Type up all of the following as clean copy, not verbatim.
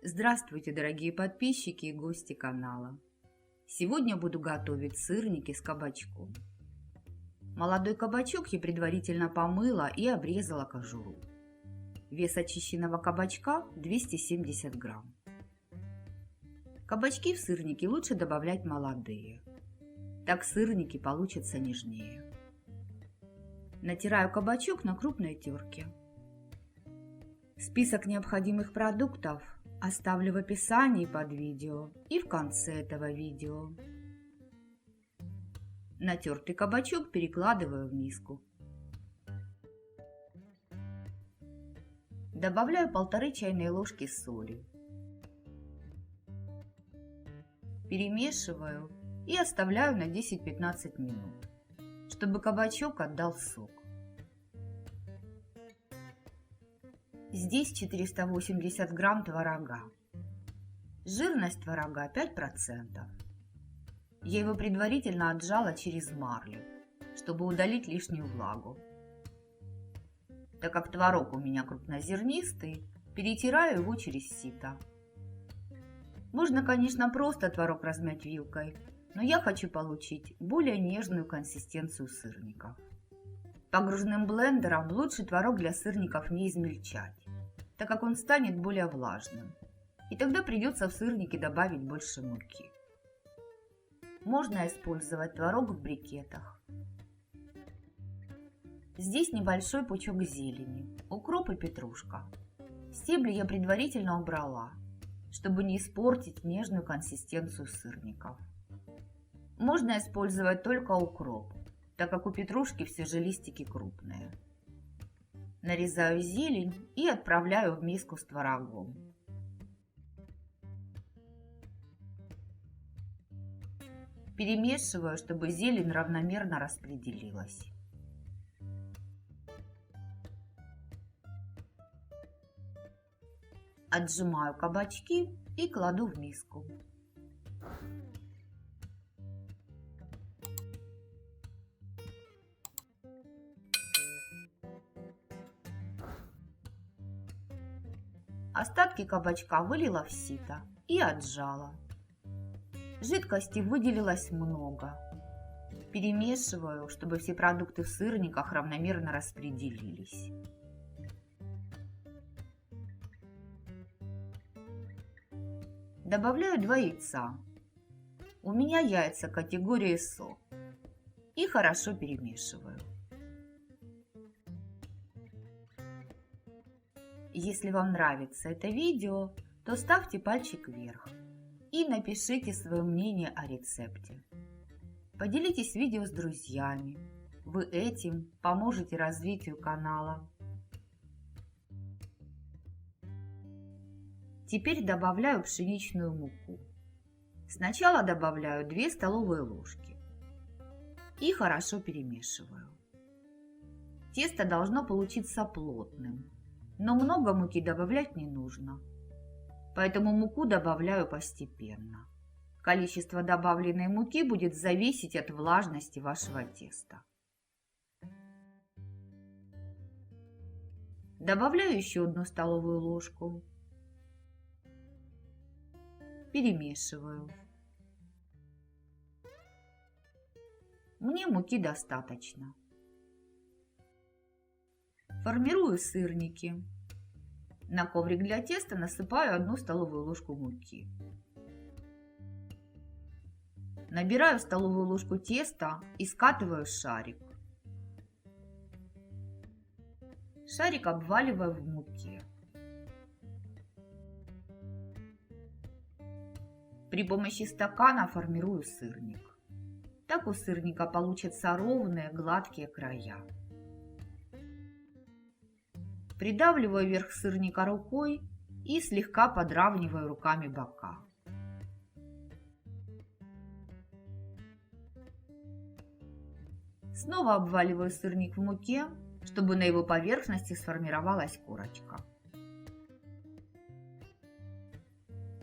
Здравствуйте, дорогие подписчики и гости канала. Сегодня буду готовить сырники с кабачком. Молодой кабачок я предварительно помыла и обрезала кожуру. Вес очищенного кабачка 270 грамм. Кабачки в сырники лучше добавлять молодые. Так сырники получатся нежнее. Натираю кабачок на крупной терке. Список необходимых продуктов оставлю в описании под видео и в конце этого видео. Натертый кабачок перекладываю в миску. Добавляю 1,5 чайной ложки соли. Перемешиваю и оставляю на 10-15 минут, чтобы кабачок отдал сок. Здесь 480 грамм творога. Жирность творога 5%. Я его предварительно отжала через марлю, чтобы удалить лишнюю влагу. Так как творог у меня крупнозернистый, перетираю его через сито. Можно, конечно, просто творог размять вилкой, но я хочу получить более нежную консистенцию сырников. Погружным блендером лучше творог для сырников не измельчать, так как он станет более влажным, и тогда придется в сырники добавить больше муки. Можно использовать творог в брикетах. Здесь небольшой пучок зелени, укроп и петрушка. Стебли я предварительно убрала, чтобы не испортить нежную консистенцию сырников. Можно использовать только укроп, так как у петрушки все же листики крупные. Нарезаю зелень и отправляю в миску с творогом. Перемешиваю, чтобы зелень равномерно распределилась. Отжимаю кабачки и кладу в миску. Остатки кабачка вылила в сито и отжала. Жидкости выделилось много. Перемешиваю, чтобы все продукты в сырниках равномерно распределились. Добавляю 2 яйца. У меня яйца категории СО. И хорошо перемешиваю. Если вам нравится это видео, то ставьте пальчик вверх и напишите свое мнение о рецепте. Поделитесь видео с друзьями. Вы этим поможете развитию канала. Теперь добавляю пшеничную муку. Сначала добавляю 2 столовые ложки и хорошо перемешиваю. Тесто должно получиться плотным, но много муки добавлять не нужно. Поэтому муку добавляю постепенно. Количество добавленной муки будет зависеть от влажности вашего теста. Добавляю еще 1 столовую ложку. Перемешиваю. Мне муки достаточно. Формирую сырники. На коврик для теста насыпаю 1 столовую ложку муки. Набираю столовую ложку теста и скатываю шарик. Шарик обваливаю в муке. При помощи стакана формирую сырник. Так у сырника получатся ровные, гладкие края. Придавливаю верх сырника рукой и слегка подравниваю руками бока. Снова обваливаю сырник в муке, чтобы на его поверхности сформировалась корочка.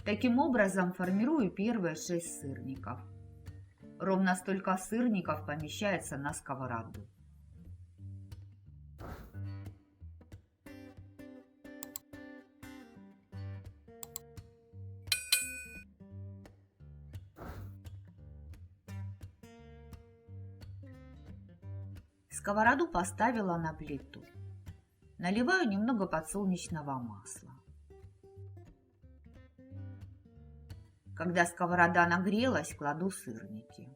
Таким образом формирую первые 6 сырников. Ровно столько сырников помещается на сковороду. Сковороду поставила на плиту. Наливаю немного подсолнечного масла. Когда сковорода нагрелась, кладу сырники.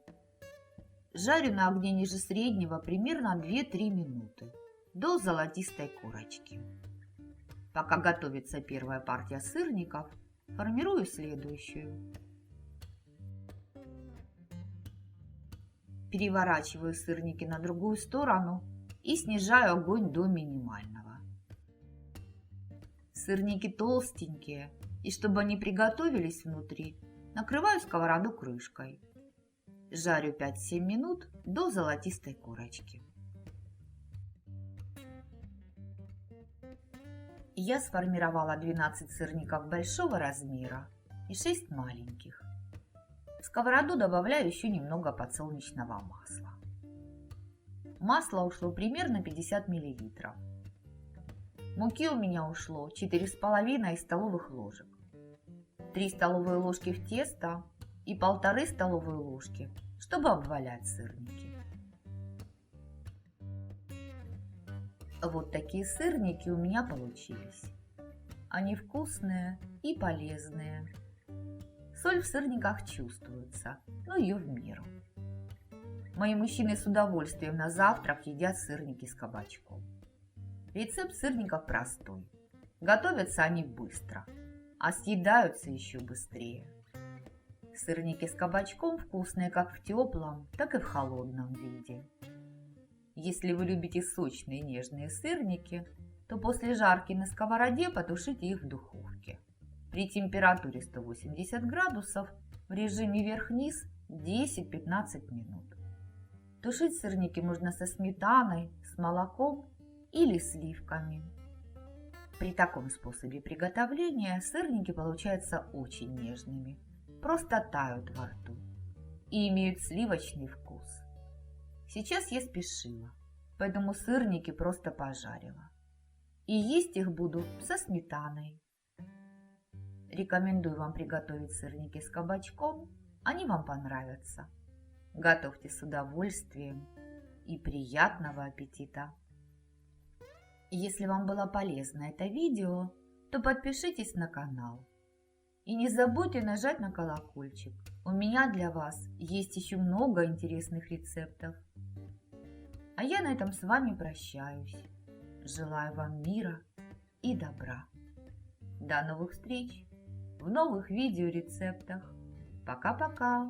Жарю на огне ниже среднего примерно 2-3 минуты до золотистой корочки. Пока готовится первая партия сырников, формирую следующую. Переворачиваю сырники на другую сторону и снижаю огонь до минимального. Сырники толстенькие, и чтобы они приготовились внутри, накрываю сковороду крышкой. Жарю 5-7 минут до золотистой корочки. Я сформировала 12 сырников большого размера и 6 маленьких. В сковороду добавляю еще немного подсолнечного масла. Масла ушло примерно 50 мл. Муки у меня ушло 4,5 столовых ложек. 3 столовые ложки в тесто и 1,5 столовые ложки, чтобы обвалять сырники. Вот такие сырники у меня получились. Они вкусные и полезные. Соль в сырниках чувствуется, но ее в меру. Мои мужчины с удовольствием на завтрак едят сырники с кабачком. Рецепт сырников простой. Готовятся они быстро, а съедаются еще быстрее. Сырники с кабачком вкусные как в теплом, так и в холодном виде. Если вы любите сочные нежные сырники, то после жарки на сковороде потушите их в духовке. При температуре 180 градусов в режиме вверх-вниз 10-15 минут. Тушить сырники можно со сметаной, с молоком или сливками. При таком способе приготовления сырники получаются очень нежными, просто тают во рту и имеют сливочный вкус. Сейчас я спешила, поэтому сырники просто пожарила. И есть их буду со сметаной. Рекомендую вам приготовить сырники с кабачком, они вам понравятся. Готовьте с удовольствием и приятного аппетита! Если вам было полезно это видео, то подпишитесь на канал. И не забудьте нажать на колокольчик. У меня для вас есть еще много интересных рецептов. А я на этом с вами прощаюсь. Желаю вам мира и добра. До новых встреч в новых видеорецептах. Пока-пока!